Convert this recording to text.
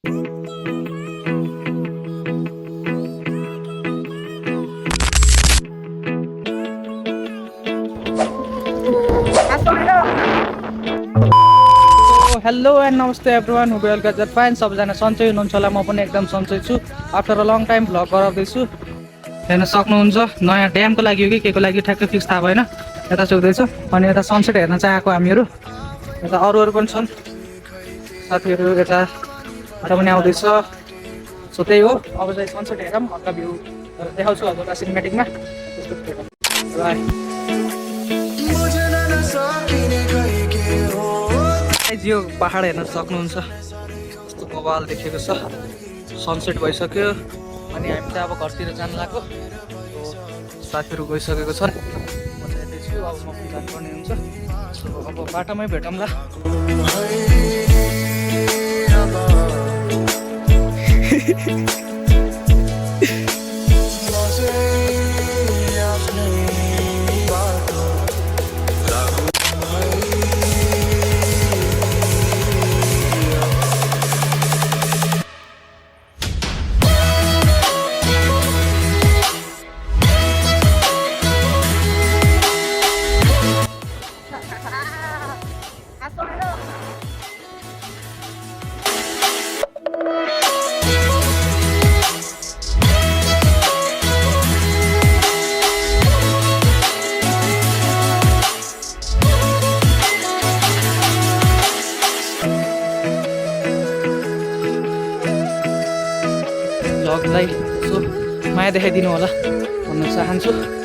Hello and नमस्ते everyone, welcome गजर fine. सबैजना सन्चै हुनुहुन्छ होला, म पनि एकदम सन्चै छु। After a long time vlog गराउँदैछु। हेर्न सक्नुहुन्छ, नयाँ ड्यामको लागि हो कि के को लागि ठ्याक्कै फिक्स थाहा भएन। यता चुक्दैछु अनि यता सनसेट हेर्न चाहिँ आएको हामीहरू। यता अरू पनि छन् साथीहरू, यता पनि आउँदैछ। सो त्यही हो, अब चाहिँ सनसेट हेरौँ, हल्का भ्यू देखाउँछु हजुरलाई सिनेमेटिकमा। यो पहाड हेर्न सक्नुहुन्छ, कस्तो बवाल देखेको छ। सनसेट भइसक्यो अनि हामी चाहिँ अब घरतिर जानु लाग्यो। साथीहरू गइसकेको छन्, म चाहिँ यतै छु। अब म पनि जानुपर्ने हुन्छ। अब बाटोमै भेटौँला। भ्लगलाई यसो माया देखाइदिनु होला भन्न चाहन्छु।